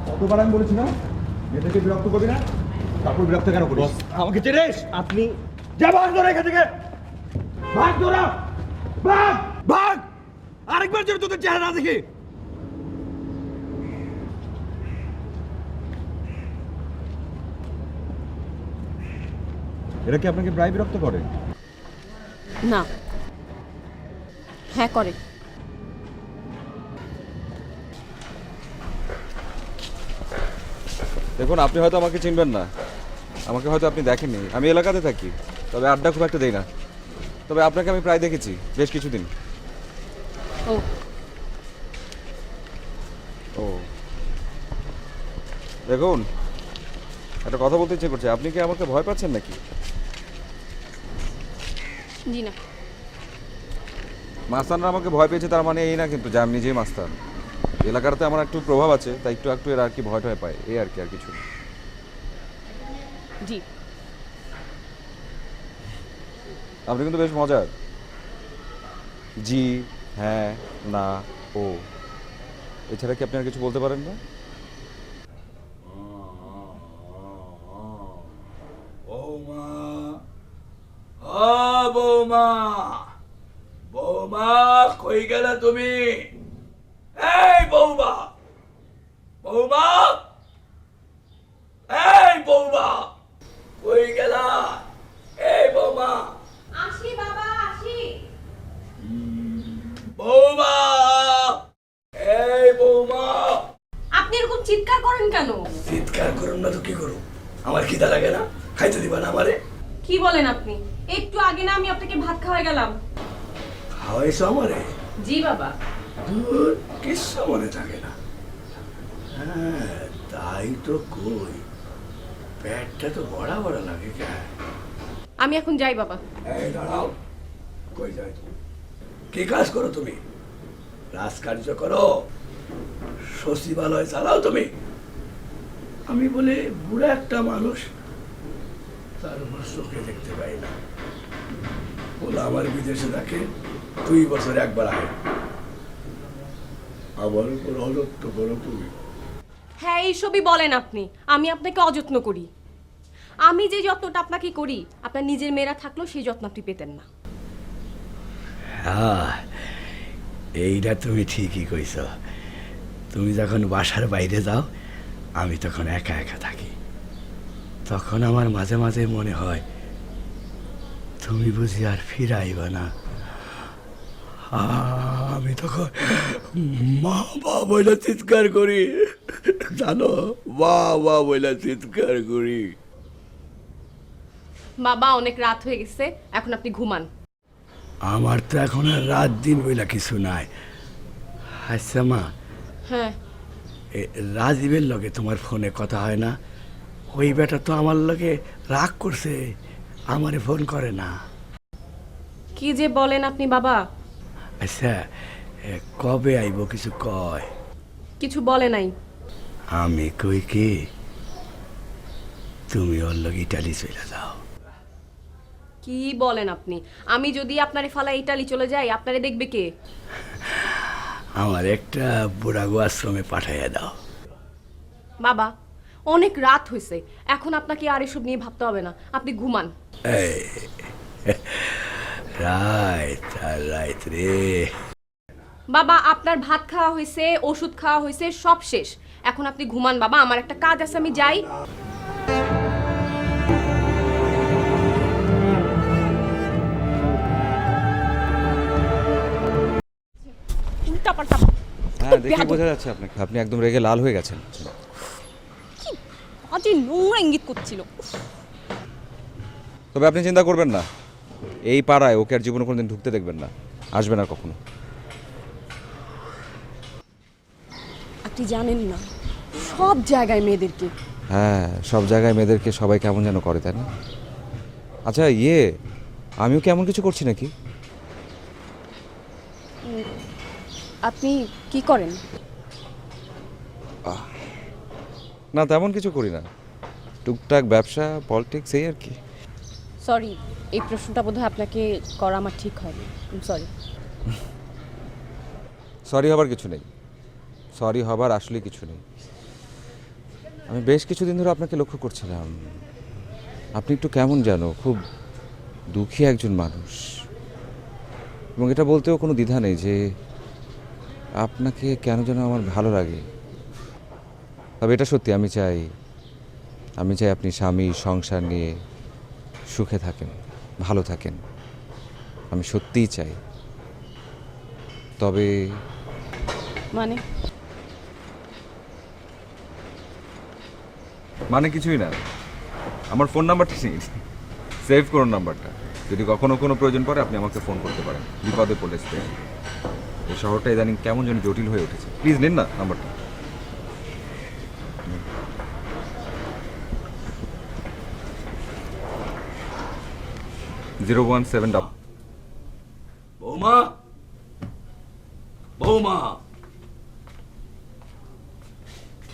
কতবার আমি বলেছি না মেয়েদেরকে বিরক্ত করবি না, তারপর বিরক্ত কেন করিস? আমাকে চিনিস? আপনি যা, ভাগ ধরে এখান থেকে, ভাগ ধরা, ভাগ ভাগ। আরেকবার যেন তোদের চেহারা না দেখি। এরা কি আপনাকে প্রায় বিরক্ত করে? না, হ্যাঁ করে। দেখুন, আপনি হয়তো আমাকে চিনবেন না, আমাকে হয়তো আপনি দেখেননি। আমি এলাকাতে থাকি, তবে আড্ডা খুব একটা দেই না। তবে আপনাকে আমি প্রায় দেখেছি বেশ কিছুদিন। ও ও দেখুন, একটা কথা বলতে ইচ্ছে করছে। আপনি কি আমাকে ভয় পাচ্ছেন নাকি? জি না। মাস্তানরা আমাকে ভয় পেয়েছে তার মানে এই না কিন্তু যে আমি নিজেই মাস্তান। এলাকাতে আমার একটু প্রভাব আছে, তাই একটু একটু এরা আর কি ভয় টয় পায়, এই আর কি, আর কিছু না। জি। আপনি কিন্তু বেশ মজার। জি, হ্যাঁ, না, ও, এছাড়া কি আপনি আর কিছু বলতে পারেন না? বৌমা, বৌমা, বৌমা, কই গেলে তুমি? এই বৌমা, বৌমা, এই বৌমা, কই গেলা? এই বৌমা, আসি বাবা, আসি। বৌমা, এই বৌমা। আপনি এরকম চিৎকার করেন কেন? চিৎকার করুন না তো কি করুন? আমার খিদা লাগে না? খাইতে দিবা না আমারে? কি বলেন আপনি? একটু আগে না আমি আপনাকে ভাত খাওয়াই গেলাম। খাওয়াইছো আমারে? জি বাবা। দূর, কিচ্ছু মনে থাকে না। হ্যাঁ, তাই তো কই, পেটটা তো বড়া বড়া লাগে কেন? আমি এখন যাই বাবা। এই দাঁড়াও, কই যাই তুমি? কি কাজ করো তুমি? রাজকার্য করো, সচিবালয় চালাও তুমি? আমি বলে বুড়া একটা মানুষ, তার উপর চোখে দেখতে পাই না। বলে আমার বিদেশে থাকে, 2 বছরে একবার আয়। আমার উপর অযত্ন করো তুমি। হ্যাঁ, এইসবই বলেন আপনি। আমি আপনাকে অযত্ন করি? আমি যে যত্নটা আপনাকে করি, আপনার নিজের মেয়েরা থাকলেও সেই যত্ন আপনি পেতেন না। হ্যাঁ, এইটা তুমি ঠিকই কইছ। তুমি যখন বাসার বাইরে যাও, আমি তখন একা একা থাকি। তখন আমার মাঝে মাঝে মনে হয় তুমি বুঝি আর ফিরাইবা না। আমি তখন মা বা বইলা চিৎকার করি, জানো, মা বা বইলা চিৎকার করি। বাবা, অনেক রাত হয়ে গেছে, এখন আপনি ঘুমান। আমার তো এখন আর রাত দিন বইলা কিছু নাই। আচ্ছা মা, হ্যাঁ। রাজীবের লগে তোমার ফোনে কথা হয় না? ওই বেটা তো আমার লগে রাগ করছে, আমারে ফোন করে না। কি যে বলেন আপনি বাবা? আচ্ছা, কবে আইব কিছু কয়? কিছু বলে নাই। আমি কই কি, তুমি ওর লগে ইটালি চলে যাও। কি বলেন আপনি? আমি যদি আপনারে ফালা ইটালি চলে যাই, আপনারে দেখবে কে? আমার একটা বুড়াগো আশ্রমে পাঠাইয়া দাও। বাবা, অনেক রাত হয়েছে, এখন আপনাকে আর এসব নিয়ে ভাবতে হবে না, আপনি ঘুমান। রাইত আর রাইত রে। বাবা, আপনার ভাত খাওয়া হয়েছে, ওষুধ খাওয়া হয়েছে, সব শেষ। এখন আপনি ঘুমান বাবা, আমার একটা কাজ আছে, আমি যাই। হ্যাঁ, দেখে বোঝা যাচ্ছে আপনাকে, আপনি একদম রেগে লাল হয়ে গেছেন। অতি নোংরা ইঙ্গিত করছিল। তবে আপনি চিন্তা করবেন না, এই পাড়ায় ওকে আর জীবনে কোনোদিন ঢুকতে দেখবেন না, আসবে না কখনো। আপনি জানেন না, সব জায়গায় মেয়েদেরকে। হ্যাঁ, সব জায়গায় মেয়েদেরকে সবাই কেমন যেন করে, তাই না? আচ্ছা, আমিও কি এমন কিছু করছি নাকি? আপনি কি করেন? না, তেমন কিছু করি না, টুকটাক ব্যবসা, পলিটিক্স, এই আর কি। সরি, এই প্রশ্নটা বোধহয় আপনাকে করা আমার ঠিক হয়নি। সরি। সরি হবার কিছু নেই, সরি হবার আসলে কিছু নেই। আমি বেশ কিছুদিন ধরে আপনাকে লক্ষ্য করছিলাম, আপনি একটু কেমন যেন খুব দুঃখী একজন মানুষ, এবং এটা বলতেও কোনো দ্বিধা নেই যে আপনাকে কেন যেন আমার ভালো লাগে। তবে এটা সত্যি, আমি চাই আপনি স্বামী সংসার নিয়ে সুখে থাকেন, ভালো থাকেন। আমি সত্যিই চাই। তবে মানে কিছুই না, আমার ফোন নাম্বারটা নিন, সেভ করুন নাম্বারটা। যদি কখনো কোনো প্রয়োজন পড়ে আপনি আমাকে ফোন করতে পারেন, বিপদে পড়লে স্পেশাল। এই শহরটা ইদানিং কেমন যেন জটিল হয়ে উঠেছে। প্লিজ নিন না নাম্বারটা। 017 বৌমা, বৌমা,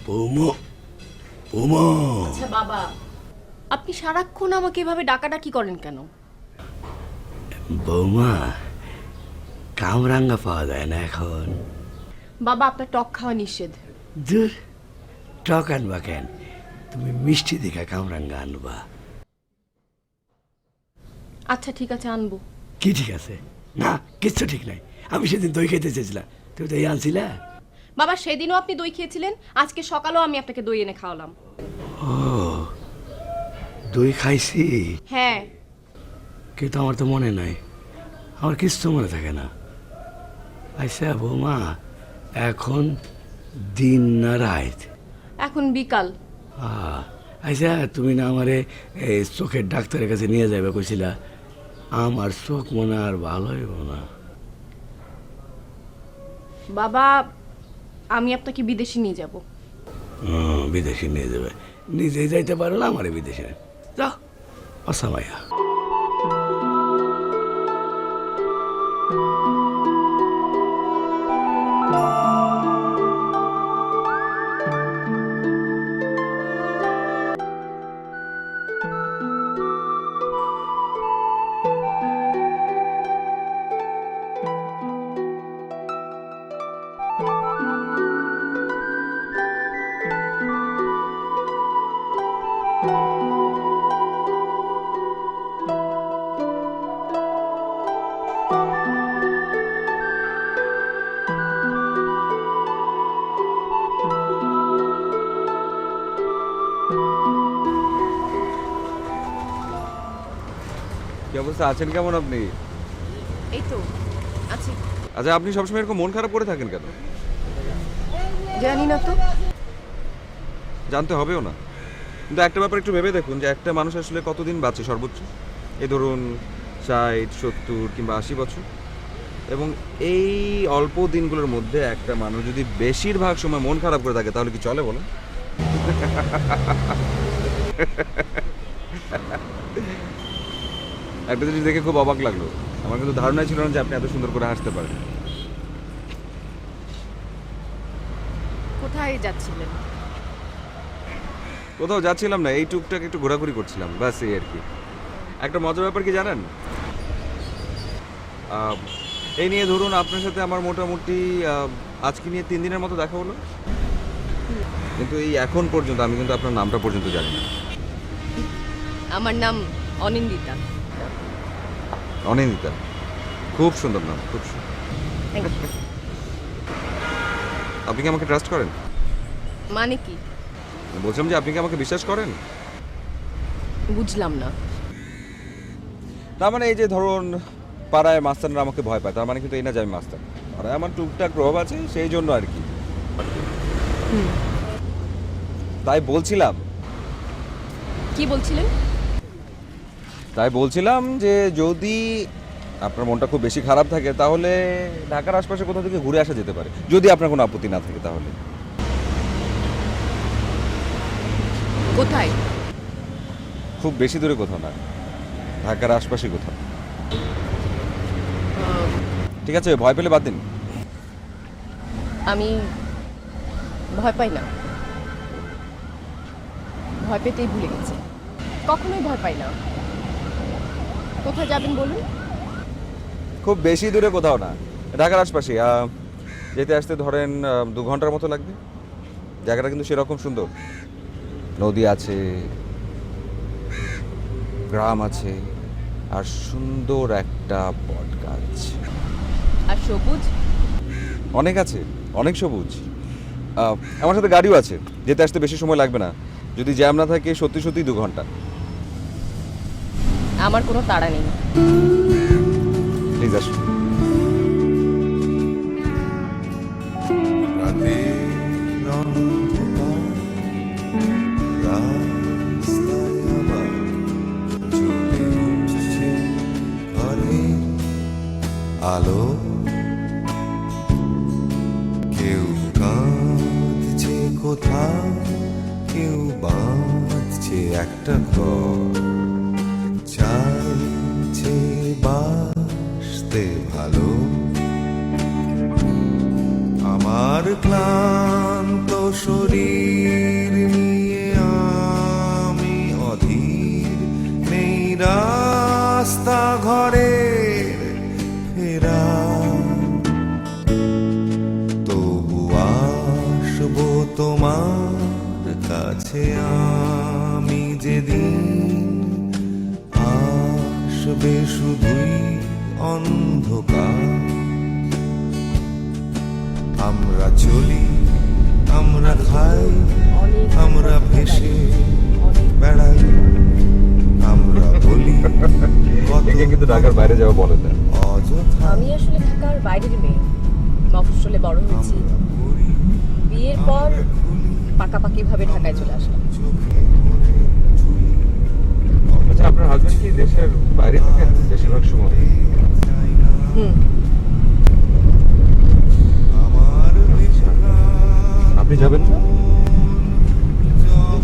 বৌমা, বৌমা। আচ্ছা বাবা, আপনি সারাক্ষণ আমাকে এভাবে ডাকাডাকি করেন কেন? বৌমা, কামরাঙ্গা পাওয়া যায় না এখন। বাবা, আপনার টক খাওয়া নিষেধ। দূর, টক আনবা কেন? তুমি মিষ্টি দেখা কামরাঙ্গা আনবা। আচ্ছা ঠিক আছে, আনবো। কি ঠিক আছে? না, কিচ্ছু ঠিক নাই। আমি সেদিন দই খেতে চেয়েছিলাম, তুমি দই আনছিলা? বাবা, সেদিনও আপনি দই খেয়েছিলেন, আজকে সকালেও আমি আপনাকে দই এনে খাওয়ালাম। ও, দই খাইছি, হ্যাঁ। কিন্তু আমার তো মনে নাই, আমার কিচ্ছু মনে থাকে না। আচ্ছা বৌমা, এখন দিন না রাত? এখন বিকাল। আচ্ছা, তুমি না আমারে এই চোখের ডাক্তারের কাছে নিয়ে যাবে কইছিলা, আমার চোখ মনে আর ভালো হইব না। বাবা, আমি আপনাকে বিদেশে নিয়ে যাব। বিদেশে নিয়ে যাবে? নিজেই যাইতে পারো না আমারে বিদেশে? যাও, আচ্ছা মাইয়া। কি অবস্থা, আছেন কেমন আপনি? এই তো আছি। আচ্ছা, আপনি সবসময় এরকম মন খারাপ করে থাকেন কেন? জানি না তো। জানতে হবেও না, কিন্তু একটা ব্যাপার একটু ভেবে দেখুন যে একটা মানুষ আসলে কতদিন বাঁচে সর্বোচ্চ? এই ধরুন 60, 70 কিংবা 80 বছর। এবং এই অল্প দিনগুলোর মধ্যে একটা মানুষ যদি বেশিরভাগ সময় মন খারাপ করে থাকে তাহলে কি চলে বলো? একটা জিনিস দেখে খুব অবাক লাগলো, আমার কিন্তু ধারণাই ছিল না যে আপনি এত সুন্দর করে হাসতে পারেন। কোথায় যাচ্ছিলেন? কোথাও যাচ্ছিলাম না, এই টুকটাক একটু ঘোরাঘুরি করছিলাম, ব্যাস এই আর কি। একটা মজার ব্যাপার কি জানেন, এই নিয়ে ধরুন আপনার সাথে আমার মোটামুটি আজকে নিয়ে 3 দিনের মতো দেখা হলো, কিন্তু এই এখন পর্যন্ত আমি কিন্তু আপনার নামটা পর্যন্ত জানি না। আমার নাম অনিন্দিতা। অনিন্দিতা, খুব সুন্দর নাম, খুব সুন্দর। আপনি কি আমাকে ট্রাস্ট করেন? মানে কি? বলছিলাম যে আপনি কি আমাকে বিশ্বাস করেন? বুঝলাম না। তার মানে এই যে ধরুন পাড়ায় মাস্তানরা আমাকে ভয় পায়, তার মানে কিন্তু এই না যে আমি মাস্তান। পাড়ায় আমার টুকটাক প্রভাব আছে, সেই জন্য আর কি। তাই বলছিলাম। কি বলছিলেন? তাই বলছিলাম যে যদি আপনার মনটা খুব বেশি খারাপ থাকে তাহলে ঢাকার আশপাশে কোথাও থেকে ঘুরে আসা যেতে পারে, যদি আপনার কোনো আপত্তি না থাকে তাহলে। কোথায়? খুব বেশি দূরে কোথাও না, ঢাকার আশপাশে কোথাও। ঠিক আছে, ভয় পেলে বাদ দিন। আমি ভয় পাই না, ভয় পেতেই ভুলে গেছি। কখনোই ভয় পাই না। কোথায় যাবেন বলুন? খুব বেশি দূরে কোথাও না, ঢাকার আশপাশে। যেতে আসতে ধরেন 2 ঘন্টার মতো লাগবে। জায়গাটা কিন্তু সেরকম সুন্দর, নদী আছে, গ্রাম আছে, আর সুন্দর একটা বট গাছ। আর সবুজ? অনেক আছে, অনেক সবুজ। আমার সাথে গাড়িও আছে, যেতে আসতে বেশি সময় লাগবে না। যদি জ্যাম না থাকে সত্যি সত্যি 2 ঘন্টা। আমার কোনো তাড়া নেই। প্লিজ আসুন। আলো কেউ কাঁদছে কোথাও, কেউ বাঁধছে একটা ঘর, চাইছে বাসতে ভালো। আমার ক্লান্ত শরীর নিয়ে আমি অধীর, নেই রাস্তা ঘরের ফেরা, তবু আসবো তোমার কাছে আমি যেদিন, আসবে শুধুই অন্ধকার। আমরা চলি, আমরা খাই, আমরা ভেসে বেড়াই, আমরা বলি একে কিন্তু ঢাকার বাইরে যাওয়া বলে না। অযথা আমি আসলে ঢাকার বাইরের মেয়ে, মফস্বলে বড় হয়েছি। বিয়ের পর পাকাপাকি ভাবে ঢাকায় চলে আসলাম। আচ্ছা, আপনার হাজবেন্ড কি দেশের বাইরে থাকেন বেশিরভাগ সময়? আপনি যাবেন না?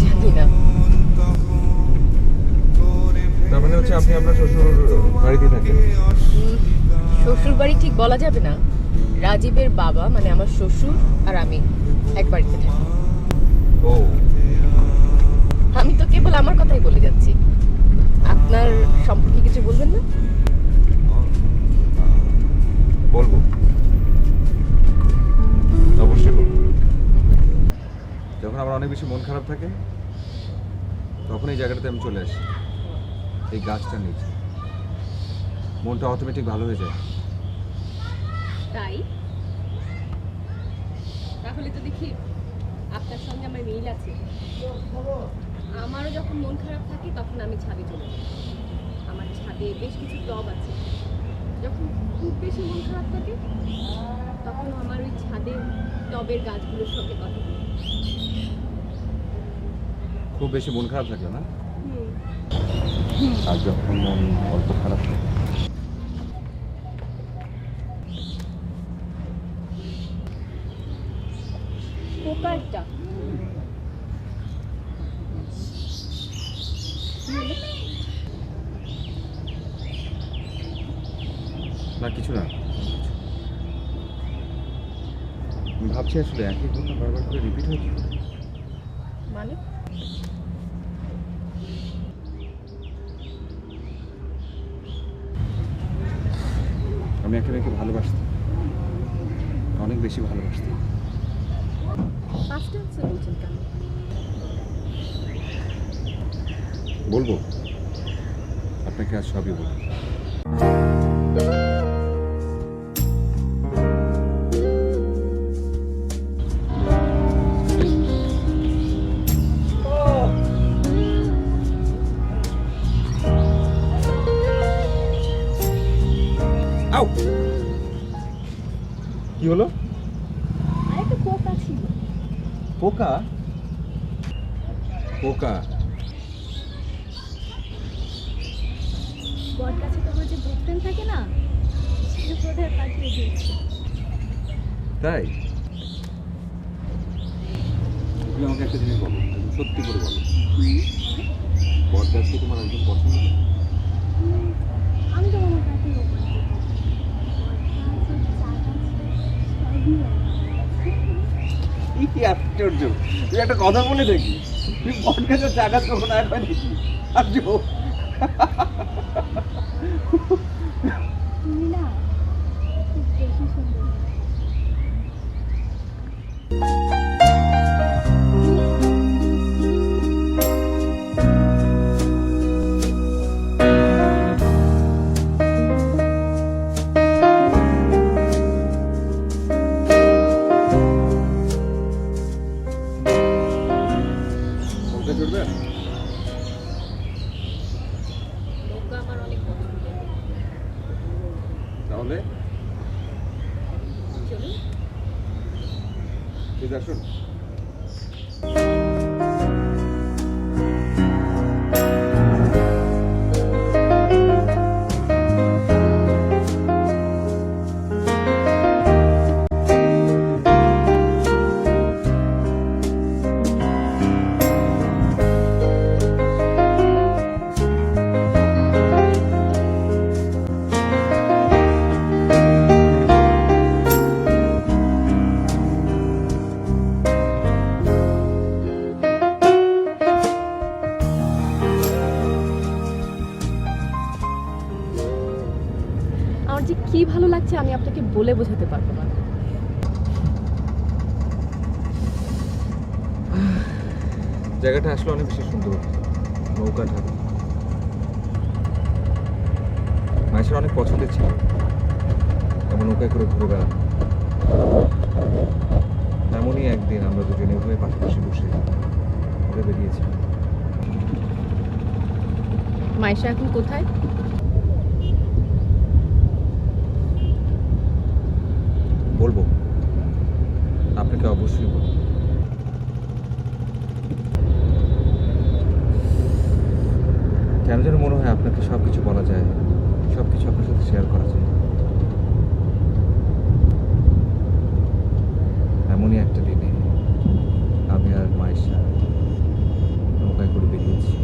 জানি না। তার মানে হচ্ছে আপনি আপনার শ্বশুর বাড়িতে থাকেন? শ্বশুর বাড়ি ঠিক বলা যাবে না। রাজীবের বাবা মানে আমার শ্বশুর আর আমি এক বাড়িতে থাকি। ও, আমি তো কেবল আমার কথাই বলে যাচ্ছি। আপনার সম্পর্কে কিছু বলবেন না? বলবো, অবশ্যই বলবো। যখন আমার অনেক বেশি মন খারাপ থাকে তখন এই জায়গাটাতে আমি চলে আসি, এই গাছটার নিচে। মনটা অটোমেটিক ভালো হয়ে যায়। তাই? তাহলে তো দেখি আপনার সঙ্গে আমার মিল আছে। আমারও যখন মন খারাপ থাকে তখন আমি ছাদে চলে যাই। আমার ছাদে বেশ কিছু টব আছে। যখন খুব বেশি মন খারাপ থাকে তখন আমার ওই ছাদে টবের গাছগুলোর সঙ্গে কথা বলি। খুব বেশি মন খারাপ থাকলে না, আর যখন মন অল্প খারাপ থাকে পোকা একটা। না, কিছু না। আমি ভাবছি আসলে একই কথা বারবার করে রিপিট হচ্ছে। মানে আমি একটা মেয়েকে ভালোবাসতাম, অনেক বেশি ভালোবাসতাম। ফার্স্ট আনসার বলছেন কেন? বলবো আপনাকে, আজ সবই বলবো। আউ! কি হলো? আরেকটা পোকা ছিল। পোকা? পোকা? বট গাছে তোমার যে বুকটেন থাকে না, সে বোধহয় পাঠিয়ে দিয়েছে। তাই? তুমি আমাকে একটা জিনিস বলো, একদম সত্যি করে বলো, বট গাছ কি তোমার একদম পছন্দ? আমি তো আমার কাছেই ওপর কি আশ্চর্য! তুই একটা কথা বলে দেখি, তুই বট গাছের চাকা তখন আর হয় নাকি? আশ্চর্য! তুমি না খুব বেশি সুন্দর। নৌকা চড়বেন? নৌকা আমার অনেক পছন্দের। তাহলে চলুন। ঠিক আসুন। আমার যে কি ভালো লাগছে আমি আপনাকে বলে বোঝাতে পারবো না। জায়গাটা আসলে অনেক বেশি সুন্দর। নৌকা ঢাকা মাইশের অনেক পছন্দের ছিল, এমন নৌকায় করে ঘুরে বেড়ানো। এমনই একদিন আমরা দুজনে উভয়ে পাশাপাশি বসে ঘুরে বেরিয়েছি। মাইশা এখন কোথায়? বলবো, আপনাকে অবশ্যই বলবো। কেন যেন মনে হয় আপনাকে সব কিছু বলা যায়, সব কিছু আপনার সাথে শেয়ার করা যায়। এমনই একটা দিনে আমি আর মাইশা নৌকায় করে বেরিয়েছি।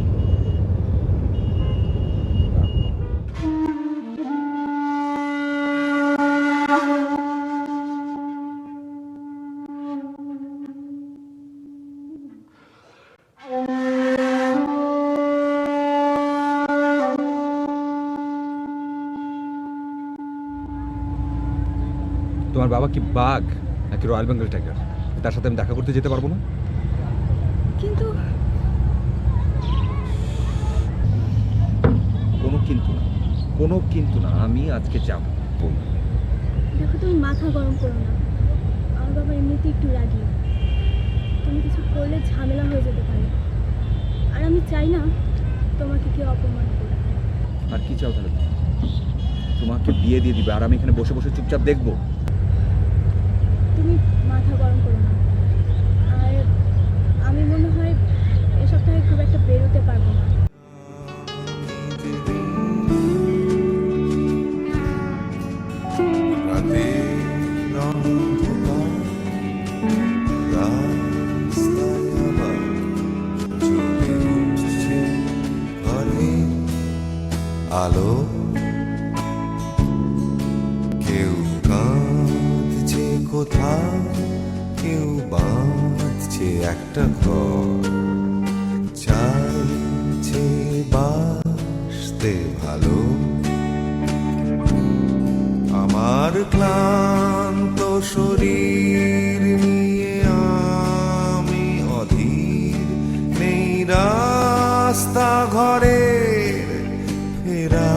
তোমার বাবা কি বাঘ নাকি রয়্যাল বেঙ্গল টাইগার? তার সাথে আমি দেখা করতে যেতে পারবো না? কিন্তু কোনো কিন্তু না, কোনো কিন্তু না, আমি আজকে যাব। দেখো, তুমি মাথা গরম করো না। আমার বাবা এমনিতে একটু রাগী। তুমি কিছু করলে ঝামেলা হয়ে যেতে পারে, আর আমি চাই না তোমাকে কেউ অপমান করে। আর কি চাও তাহলে? তোমাকে বিয়ে দিয়ে দিবে আর আমি এখানে বসে বসে চুপচাপ দেখবো? তুমি মাথা গরম করো না। আর আমি মনে হয় এ সপ্তাহে খুব একটা বেরোতে পারবো না। রাতের অন্ধকার রাস্তায় আবার জ্বলে উঠছে ঘরে আলো। কেউ কাঁদছে কোথাও, কেউ বাঁধছে একটা ঘর, চাইছে বাসতে ভালো। আমার ক্লান্ত শরীর নিয়ে আমি অধীর, নেই রাস্তা ঘরের ফেরা।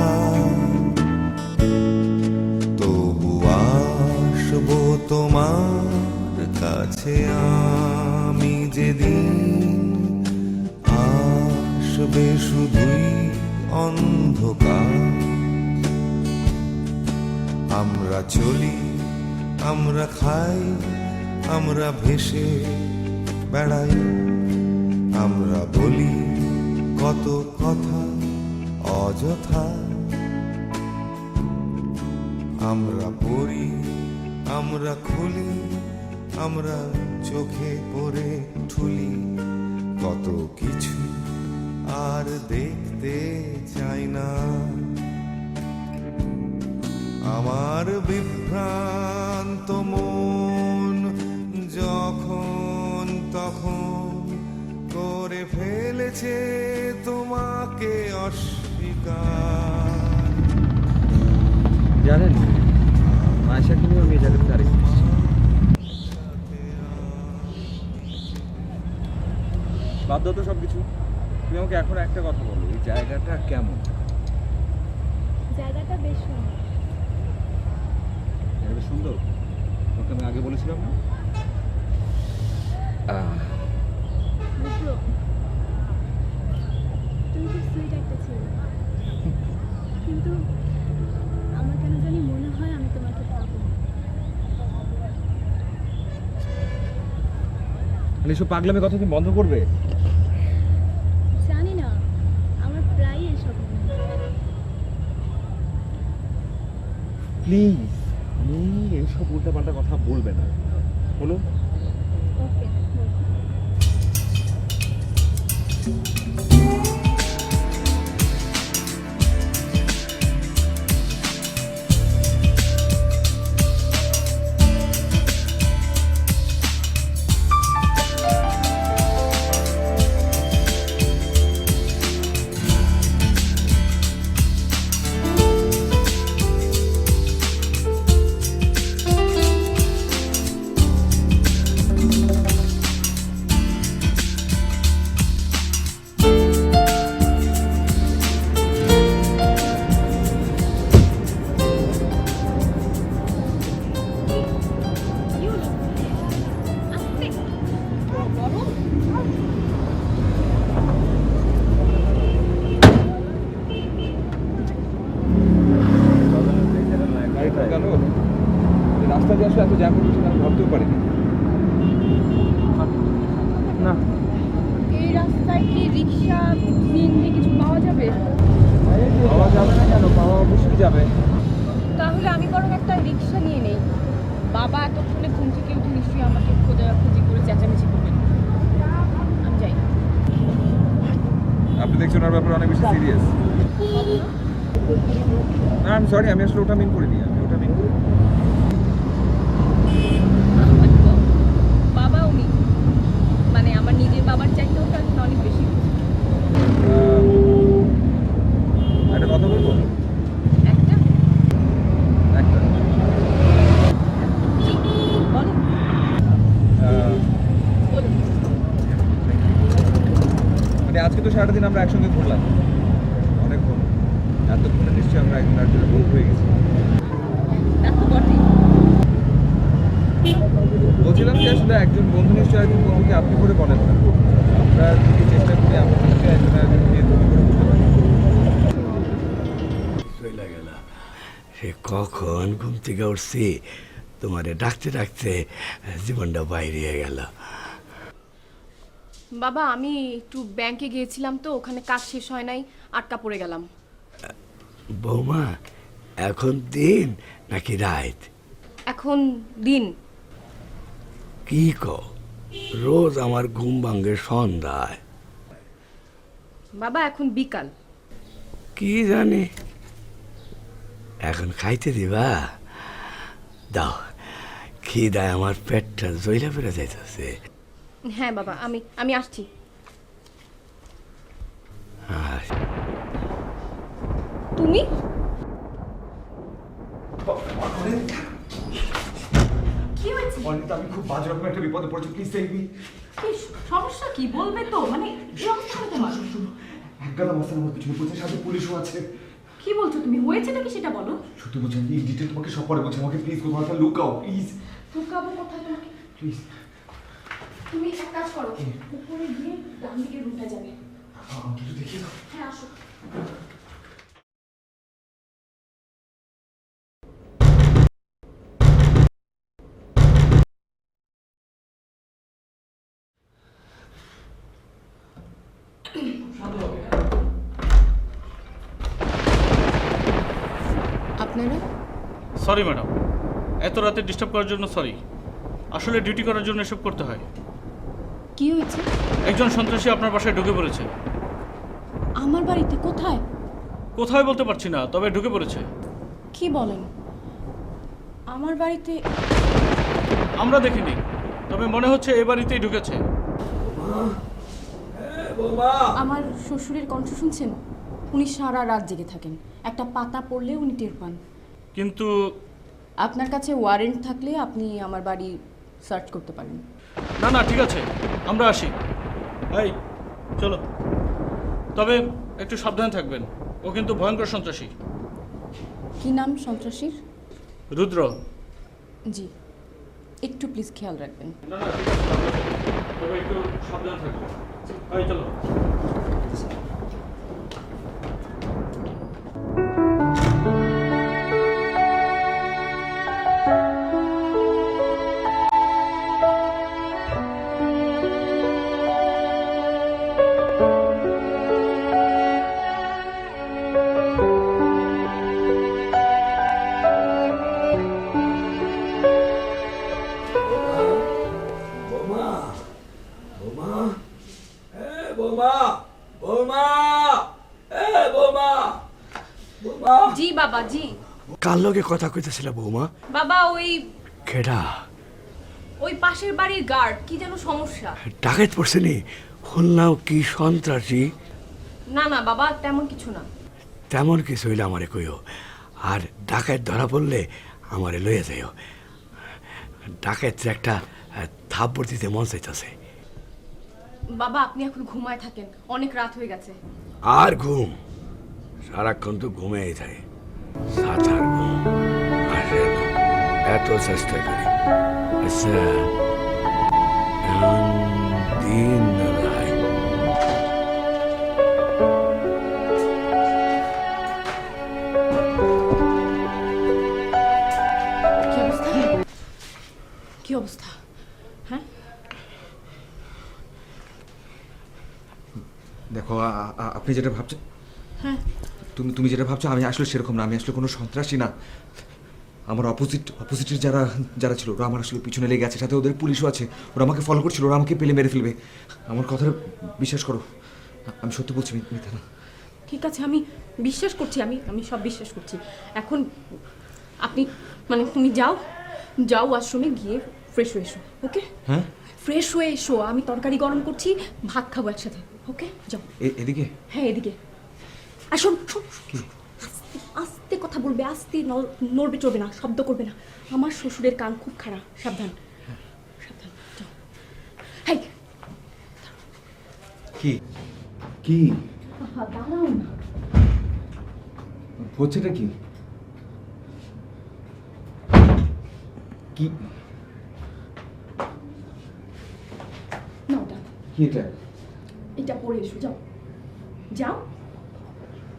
তবু আসবো তোমার কাছে আমি যেদিন, আসবে শুধুই অন্ধকার। আমরা চলি, আমরা খাই, আমরা ভেসে বেড়াই, আমরা বলি কত কথা অযথা। আমরা পড়ি, আমরা খুলি, আমরা চোখে পড়ে ঠুলি, কত কিছু আর দেখতে চাই না। আমার বিভ্রান্ত মন যখন তখন করে ফেলেছে তোমাকে অস্বীকার। শিকার। জানেন মায়েশাকে নিয়ে আমি এই জায়গাতে আরেকটু এসেছি। বাদ দাও তো সব কিছু, তুমি আমাকে এখন একটা কথা বলো, এই জায়গাটা কেমন? জায়গাটা বেশ সুন্দর। জায়গাটা সুন্দর, তোমাকে আমি আগে বলেছিলাম না? বুঝলো, তুমি খুব সুইট একটা ছেলে, কিন্তু আমার কেন জানি মনে হয় আমি তোমাকে পাবো। মানে এসব পাগলামি কথা তুমি বন্ধ করবে? জানি না, আমার প্রায় এসব মনে হয়। প্লিজ তুমি এইসব উল্টাপাল্টা কথা বলবে না, বলো। ওকে, আস্তে গরম। গাড়িটা গেল, রাস্তা দিয়ে আসলে এত জ্যাম হচ্ছে আমি ভাবতেও পারিনি। না, এই রাস্তায় কি রিক্সা সিএনজি কিছু পাওয়া যাবে? পাওয়া যাবে না কেন? পাওয়া অবশ্যই যাবে। তাহলে আমি বরং একটা রিক্সা নিয়ে নেই। বাবা এতক্ষণে ঘুম থেকে উঠে নিশ্চয়ই আমাকে খোঁজাখুঁজি করে চেঁচামেচি করবেন। আমি যাই। আপনি দেখছেন ওনার ব্যাপারে অনেক বেশি সিরিয়াস। না আমি সরি, আমি আসলে ওটা মিন করিনি, আমি ওটা মিন করি। বাবা উনি মানে আমার নিজের বাবার চাইতেও তো এখন অনেক বেশি। একটা কথা বলবো? একটা একটা জি, বলো। বলুন। মানে আজকে তো সারাটা দিন আমরা একসঙ্গে ঘুরলাম, অনেকক্ষণ। এতক্ষণে নিশ্চয়ই আমরা একজন আরেকজনের বন্ধু হয়ে গেছি। তা তো বটেই। বলছিলাম যে আসলে একজন বন্ধু নিশ্চয়ই একজন বন্ধুকে আপনি করে বলেন না। আমরা যদি চেষ্টা করি আমরা নিশ্চয়ই একজন আরেকজনকে তুমি করে বলতে পারি। চলে গেল, সে কখন ঘুম থেকে উঠছি তোমারে ডাকতে ডাকতে জীবনটা বাইরে গেল। বাবা আমি একটু ব্যাংকে গিয়েছিলাম তো, ওখানে কাজ শেষ হয় নাই, আটকা পড়ে গেলাম। বৌমা, এখন দিন নাকি রাত? এখন দিন। কি কো, রোজ আমার ঘুম ভাঙ্গে সন্ধ্যায়। বাবা এখন বিকাল। কি জানি, এখন খাইতে দিবা? দাও, খিদায় আমার পেটটা জইলা ফেরে যাইতেছে। হ্যাঁ বাবা, আমি আসছি। আর তুমি কি হয়েছে? অনিতা, আমি খুব বাজে রকম একটা বিপদে পড়েছি, প্লিজ সেভ মি। কি সমস্যা? কি বলবে তো, মানে এই অবস্থা হলো তোমার? একগাদা মাস্টার আমার পিছনে পড়ছে, সাথে পুলিশও আছে। কি বলছো তুমি? হয়েছে নাকি সেটা বলো। সত্যি বলছি, আমি এই ডিটেল তোমাকে সব পরে বলছি। আমাকে প্লিজ কোথাও একটা লুকাও, প্লিজ ঢুকাবো কোথায় তোমাকে? প্লিজ। তুমি এক কাজ করো, উপরে গিয়ে ডান দিকে রুটে যাবে। কিছু দেখিয়ে দাও। হ্যাঁ আসো। আপনারা? সরি ম্যাডাম, এত রাতে ডিস্টার্ব করার জন্য সরি। আসলে ডিউটি করার জন্য এসব করতে হয়। কি হয়েছে? একজন সন্ত্রাসী আপনার বাসায় ঢুকে পড়েছে। আমার বাড়িতে? কোথায়? কোথায় বলতে পারছি না, তবে ঢুকে পড়েছে। কি বলেন? আমার বাড়িতে? আমরা দেখিনি, তবে মনে হচ্ছে এই বাড়িতেই ঢুকেছে। আমার শ্বশুরের কণ্ঠ শুনছেন? উনি সারা রাত জেগে থাকেন, একটা পাতা পড়লে উনি টের পান। কিন্তু আপনার কাছে ওয়ারেন্ট থাকলে আপনি আমার বাড়ি সার্চ করতে পারেন। না না ঠিক আছে, আমরা আসি। এই চলো, তবে একটু সাবধানে থাকবেন, ও কিন্তু ভয়ঙ্কর সন্ত্রাসী। কি নাম সন্ত্রাসীর? রুদ্র। জি, একটু প্লিজ খেয়াল রাখবেন। না না ঠিক আছে, তবে একটু সাবধানে থাকবেন। এই চলো। বৌমা, বৌমা, বৌমা, বৌমা, বৌমা, বৌমা। জি বাবা, জি। কার লগে কথা কইতেছিল বৌমা? বাবা ওই কেডা? ওই পাশের বাড়ির গার্ড, কি যেন সমস্যা। ডাকাত পড়ছেনি, শুনলাম কি সন্ত্রাসী। না না বাবা, তেমন কিছু না। তেমন কিছু হইলে আমারে কইও, আর ডাকাত ধরা পড়লে আমারে লইয়া যাইও। ডাকাতের একটা থাপ্পড় দিতে মন চাইতেছে। বাবা আপনি এখন ঘুমায় থাকেন, অনেক রাত হয়ে গেছে। আর ঘুম, সারাক্ষণ তো ঘুমেই যায়, সাঁতার ঘুম আসে না। এত চেষ্টা করি, আচ্ছা এমন দিন রায়। কি অবস্থা? কি অবস্থা? হ্যাঁ, দেখো আপনি যেটা ভাবছেন, হ্যাঁ, তুমি যেটা ভাবছো আমি আসলে সেরকম না। আমি আসলে কোনো সন্ত্রাসী না। আমার অপোজিটের যারা ছিল ওরা আমার আসলে পিছনে লেগে আছে, সাথে ওদের পুলিশও আছে। ওরা আমাকে ফলো করছিল, ওরা আমাকে পেলে মেরে ফেলবে। আমার কথাটা বিশ্বাস করো, আমি সত্যি বলছি, মিথ্যা না। ঠিক আছে, আমি বিশ্বাস করছি, আমি সব বিশ্বাস করছি। এখন আপনি তুমি যাও ওয়াশরুমে গিয়ে ফ্রেশ হয়ে এসো। ওকে? হ্যাঁ, ফ্রেশ হয়ে এসো, আমি তরকারি গরম করছি, ভাত খাবো একসাথে। ওকে, যাও। এদিকে। হ্যাঁ, এদিকে। আর শোন, আস্তে কথা বলবে, আস্তে, নড়বে চড়বে না, শব্দ করবে না। আমার শ্বশুরের কান খুব খারাপ, সাবধান সাবধান। যাও। হাই, কি কি দাঁড়াও না। হচ্ছেটা কি? কি না, ওটা কি এটা পরে এসো, যাও যাও।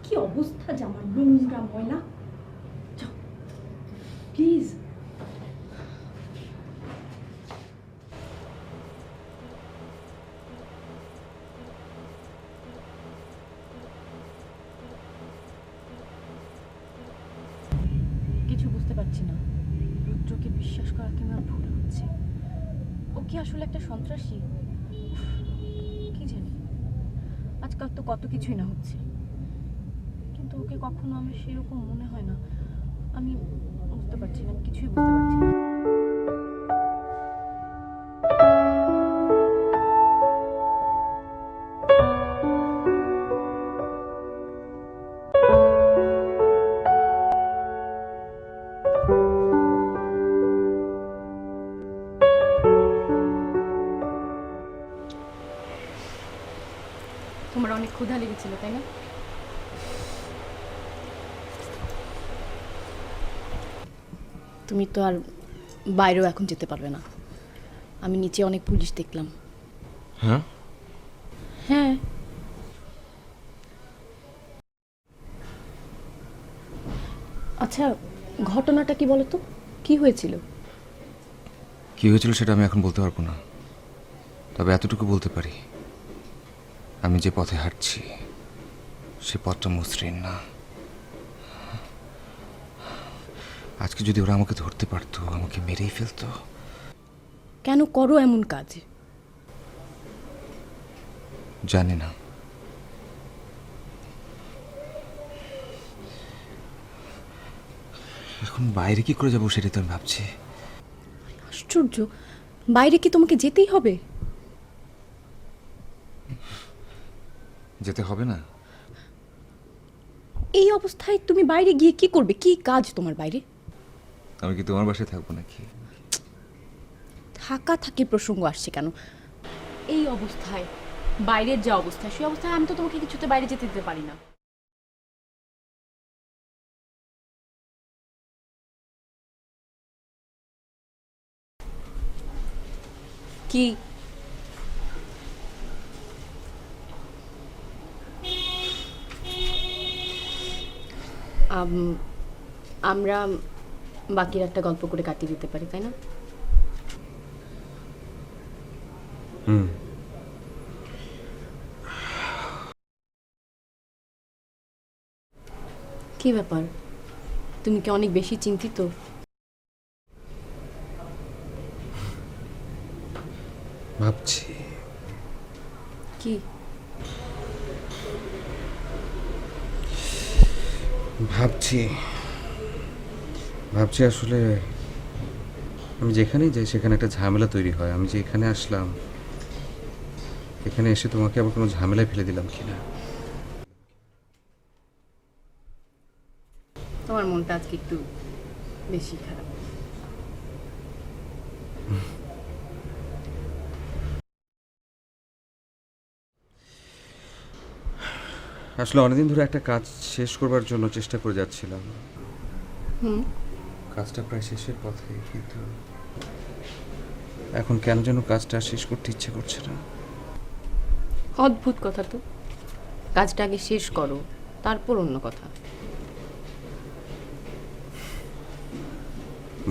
কি অবস্থা জামার, নোংরা ময়লা। যাও প্লিজ। কিছু বুঝতে পারছি না, রুদ্রকে বিশ্বাস করা কি আমার ভুল হচ্ছে? ও কি আসলে একটা সন্ত্রাসী? কি জানি, আজকাল তো কত কিছুই না হচ্ছে, কিন্তু ওকে কখনো আমার সেরকম মনে হয় না। আমি বুঝতে পারছি না, আমি কিছুই বুঝতে পারছি না। তোমার অনেক ক্ষুধা লেগেছিল, তাই না? তুমি তো আর বাইরেও এখন যেতে পারবে না। আমি নিচে অনেক পুলিশ দেখলাম। হ্যাঁ, হ্যাঁ, আচ্ছা ঘটনাটা কি বলো তো, কি হয়েছিল? কি হয়েছিল সেটা আমি এখন বলতে পারবো না, তবে এতটুকু বলতে পারি, আমি যে পথে হাঁটছি সে পথটা মসৃণ না। আজকে যদি ওরা আমাকে ধরতে পারতো, আমাকে মেরেই ফেলতো। কেন করো এমন কাজ? জানি না। এখন বাইরে কি করে যাবো সেটাই তো আমি ভাবছি। আশ্চর্য, বাইরে কি তোমাকে যেতেই হবে? যেতে হবে না? এই অবস্থায় তুমি বাইরে গিয়ে কি করবে? কি কাজ তোমার বাইরে? আমি কি তোমার বাসায় থাকবো নাকি? থাকা থাকি প্রসঙ্গ আসছে কেন? এই অবস্থায়, বাইরের যে অবস্থা, সেই অবস্থায় আমি তো তোমাকে কিছুতে বাইরে যেতে দিতে পারি না। কি আমরা বাকি একটা গল্প করে কাটিয়ে দিতে পারি, তাই না? হুম। কি ব্যাপার, তুমি কি অনেক বেশি চিন্তিত? ভাবছি কি? ভাবছি ভাবছি আসলে আমি যেখানেই যাই সেখানে একটা ঝামেলা তৈরি হয়। আমি যে এখানে আসলাম, এখানে এসে তোমাকে আবার কোনো ঝামেলায় ফেলে দিলাম কিনা। তোমার মনটা আজকে একটু বেশি খারাপ। আসলে অনেকদিন ধরে একটা কাজ শেষ করবার জন্য চেষ্টা করে যাচ্ছিলাম। কাজটা প্রায় শেষের পথে, কিন্তু এখন কেন যেন কাজটা শেষ করতে ইচ্ছে করছে না। অদ্ভুত কথা তো। কাজটা আগে শেষ করো, তারপর অন্য কথা।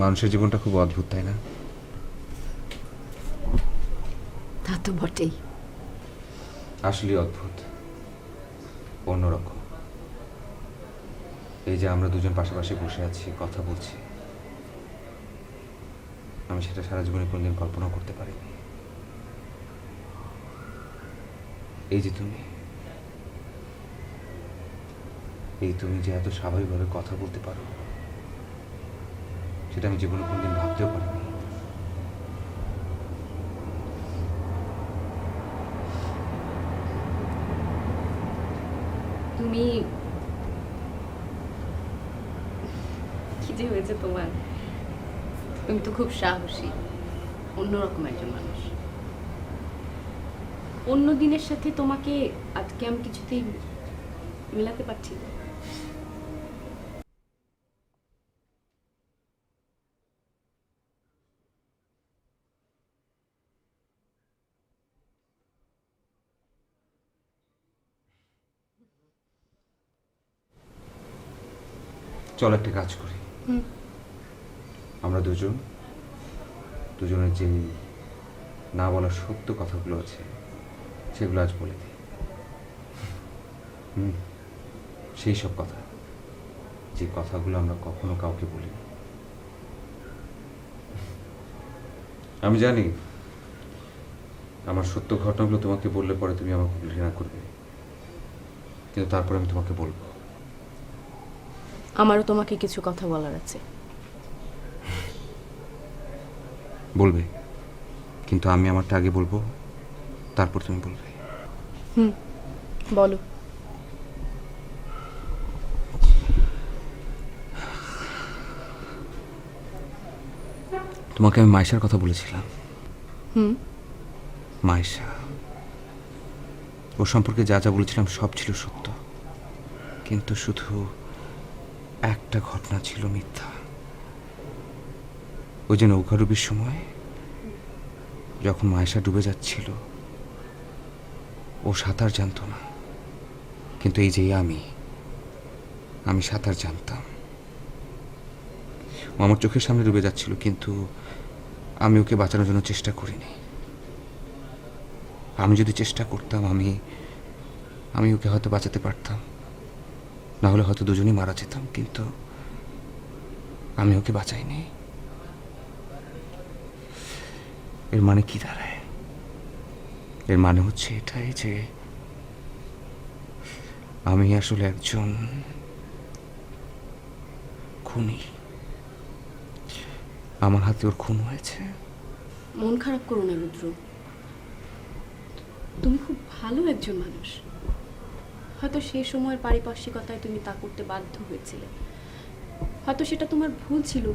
মানুষের জীবনটা খুব অদ্ভুত, তাই না? তা তো বটেই। আসলে অদ্ভুত, অন্যরকম। এই যে আমরা দুজন পাশাপাশি বসে আছি, কথা বলছি, আমি সেটা সারা জীবনে কোনদিন কল্পনাও করতে পারিনি। এই যে তুমি যে এত স্বাভাবিকভাবে কথা বলতে পারো, সেটা আমি জীবনে কোনদিন ভাবতেও পারিনি। তুমি কি যে হয়েছে তোমার? তুমি তো খুব সাহসী, অন্যরকম একজন মানুষ। অন্য দিনের সাথে তোমাকে আজকে আমি কিছুতেই মেলাতে পারছি না। চল একটা কাজ করি। আমরা দুজনের যে না বলা সত্য কথাগুলো আছে সেগুলো আজ বলে দিই। সেই সব কথা, যে কথাগুলো আমরা কখনো কাউকে বলিনি। আমি জানি আমার সত্য ঘটনাগুলো তোমাকে বললে পরে তুমি আমাকে ঘৃণা করবে, কিন্তু তারপরে আমি তোমাকে বলবো। আমারও তোমাকে কিছু কথা বলার আছে। বলবে, কিন্তু আমি আমারটা আগে বলবো, তারপর তুমি বলবে। বলো। তোমাকে আমি মাইশার কথা বলেছিলাম। মাইশা, ও সম্পর্কে যা যা বলেছিলাম সব ছিল সত্য, কিন্তু শুধু একটা ঘটনা ছিল মিথ্যা। ওই যে নৌকাডুবির সময় যখন মাইশা ডুবে যাচ্ছিল, ও সাঁতার জানতো না, কিন্তু এই যে আমি সাঁতার জানতাম। ও আমার চোখের সামনে ডুবে যাচ্ছিল, কিন্তু আমি ওকে বাঁচানোর জন্য চেষ্টা করিনি। আমি যদি চেষ্টা করতাম, আমি ওকে হয়তো বাঁচাতে পারতাম, না হলে হয়তো দুজনেই মারা যেতাম, কিন্তু আমি ওকে বাঁচাইনি। এর মানে কি দাঁড়ায়? এর মানে হচ্ছে এটাই যে আমি আসলে একজন খুনি। আমার হাতে ওর খুন হয়েছে। মন খারাপ করো না রুদ্র, তুমি খুব ভালো একজন মানুষ। হয়তো সেই সময়ের পারিপার্শ্বিকতায় তুমি তা করতে বাধ্য হয়েছিলে, হয়তো সেটা তোমার ভুল ছিল।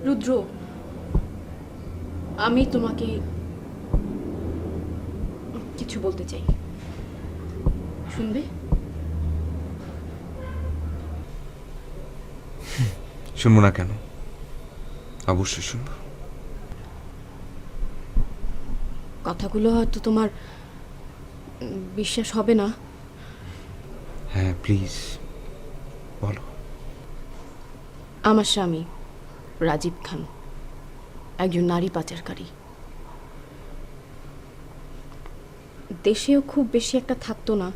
রুদ্র, আমি তোমাকে কিছু বলতে চাই, শুনবে? শুনবো না কেন, অবশ্যই শুনবো। কথাগুলো হয়তো তোমার বিশ্বাস হবে না। হ্যাঁ প্লিজ বলো। আমার স্বামী রাজীব খান একজন নারী পাচারকারী। দেশেও খুব বেশি একটা থাকতো না,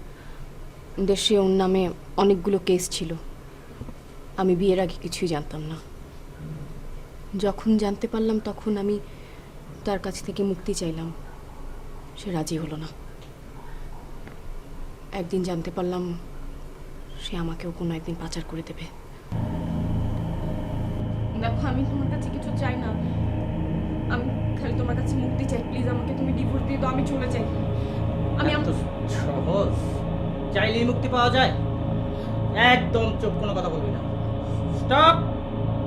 দেশে ওর নামে অনেকগুলো কেস ছিল। আমি বিয়ের আগে কিছুই জানতাম না। যখন জানতে পারলাম তখন আমি তার কাছ থেকে মুক্তি চাইলাম, সে রাজি হলো না। একদিন জানতে পারলাম সে আমাকেও কোনো একদিন পাচার করে দেবে। দেখো, আমি তোমার কাছে কিছু চাই না, আমি খালি তোমার কাছে মুক্তি চাই। প্লিজ আমাকে তুমি ডিভোর্স দিয়ে দাও, আমি চলে যাই। আমি এত সহজ চাইলেই মুক্তি পাওয়া যায়? একদম চুপ, কোনো কথা বলবি না। স্টপ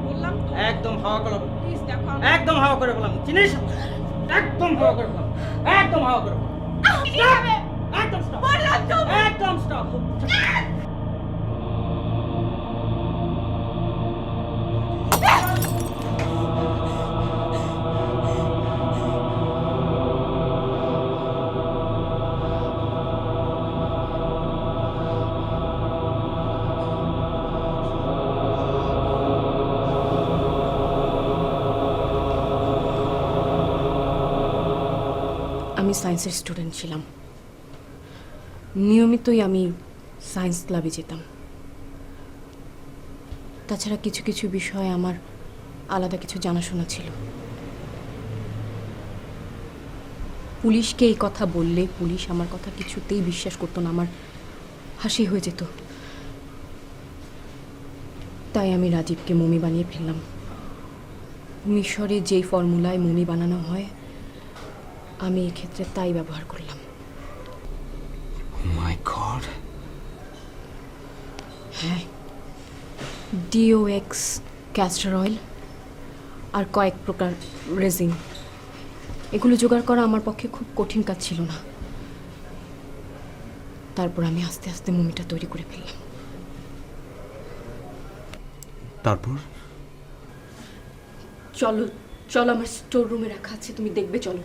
বললাম তো, একদম হাওয়া করে, প্লিজ দেখো একদম হাওয়া করে বললাম, চিনিস? একদম হাওয়া করে বললাম, একদম হাওয়া করে বললাম। একদম স্টপ, একদম স্টপ। আমি সায়েন্সের স্টুডেন্ট ছিলাম, নিয়মিতই আমি সায়েন্স ক্লাবে যেতাম। তাছাড়া কিছু কিছু বিষয়ে আমার আলাদা কিছু জানাশোনা ছিল। পুলিশকে এই কথা বললে পুলিশ আমার কথা কিছুতেই বিশ্বাস করতো না, আমার হাসি হয়ে যেত। তাই আমি রাজীবকে মমি বানিয়ে ফেললাম। মিশরে যেই ফর্মুলায় মমি বানানো হয় আমি এক্ষেত্রে তাই ব্যবহার করলাম। মাই গড। হ্যাঁ, DOX ক্যাস্টর অয়েল আর কয়েক প্রকার রেজিন, এগুলো জোগাড় করা আমার পক্ষে খুব কঠিন কাজ ছিল না। তারপর আমি আস্তে আস্তে মমিটা তৈরি করে ফেললাম। তারপর চলো চলো, আমার স্টোর রুমে রাখা আছে, তুমি দেখবে। চলো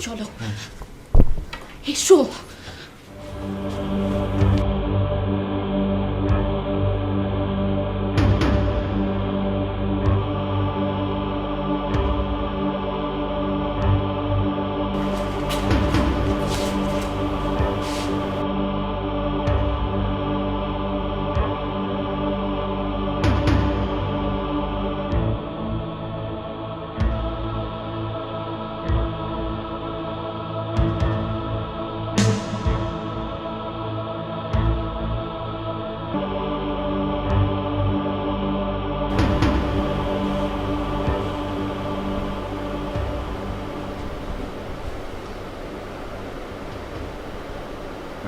চলো, এসো।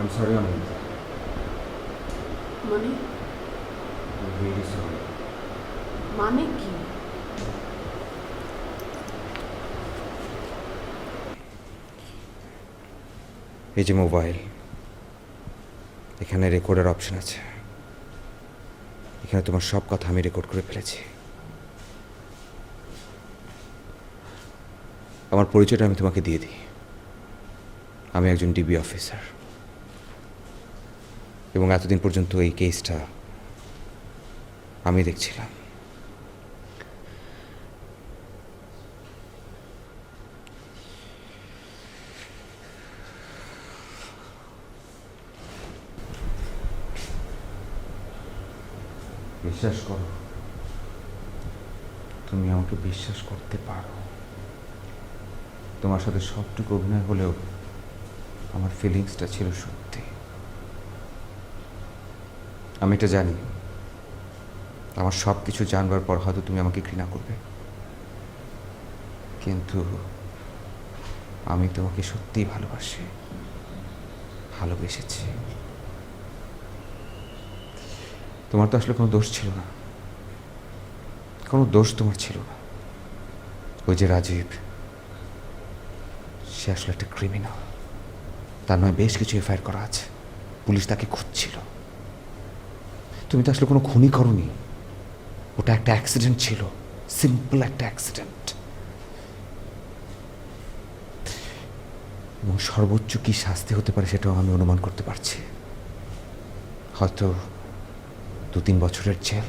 I'm sorry, Anand. মানে I'm really sorry. মানে কি? এই যে মোবাইল, এখানে রেকর্ডের অপশন আছে। এখানে তোমার সব কথা আমি রেকর্ড করে ফেলেছি। আমার পরিচয়টা আমি তোমাকে দিয়ে দিই। আমি একজন ডিবি অফিসার, এবং এতদিন পর্যন্ত এই কেসটা আমি দেখছিলাম। বিশ্বাস করো, তুমি আমাকে বিশ্বাস করতে পারো। তোমার সাথে সবটুকু অভিনয় হলেও আমার ফিলিংসটা ছিল সত্যি। আমি এটা জানি, আমার সব কিছু জানবার পর হয়তো তুমি আমাকে ঘৃণা করবে, কিন্তু আমি তোমাকে সত্যিই ভালোবেসেছি। তোমার তো আসলে কোনো দোষ ছিল না, কোনো দোষ তোমার ছিল না। ওই যে রাজীব, সে আসলে একটা ক্রিমিনাল। তার নয় বেশ কিছু এফআইআর করা আছে, পুলিশ তাকে খুঁজছিল। তুমি তো আসলে কোনো খুনই করনি, ওটা একটা অ্যাক্সিডেন্ট ছিল, সিম্পল একটা অ্যাক্সিডেন্ট। এবং সর্বোচ্চ কি শাস্তি হতে পারে সেটাও আমি অনুমান করতে পারছি। হয়তো 2-3 বছরের জেল।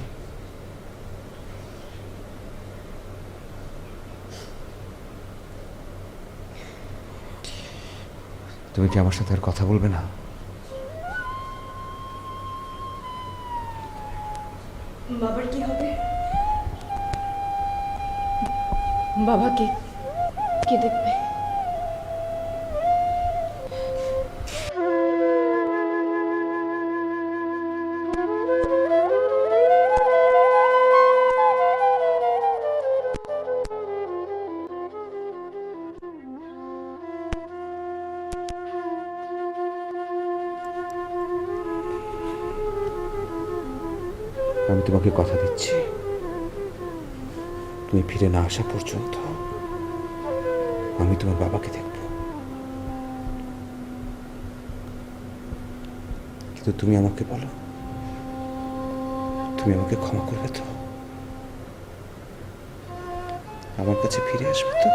তুমি কি আমার সাথে আর কথা বলবে না? বাবার কি হবে? বাবাকে কে দেখবে? আমি তোমাকে কথা দিচ্ছি, তুমি ফিরে না আসা পর্যন্ত আমি তোমার বাবাকে দেখব। কিন্তু তুমি আমাকে বলো, তুমি আমাকে ক্ষমা করবে তো? আমার কাছে ফিরে আসবে তো?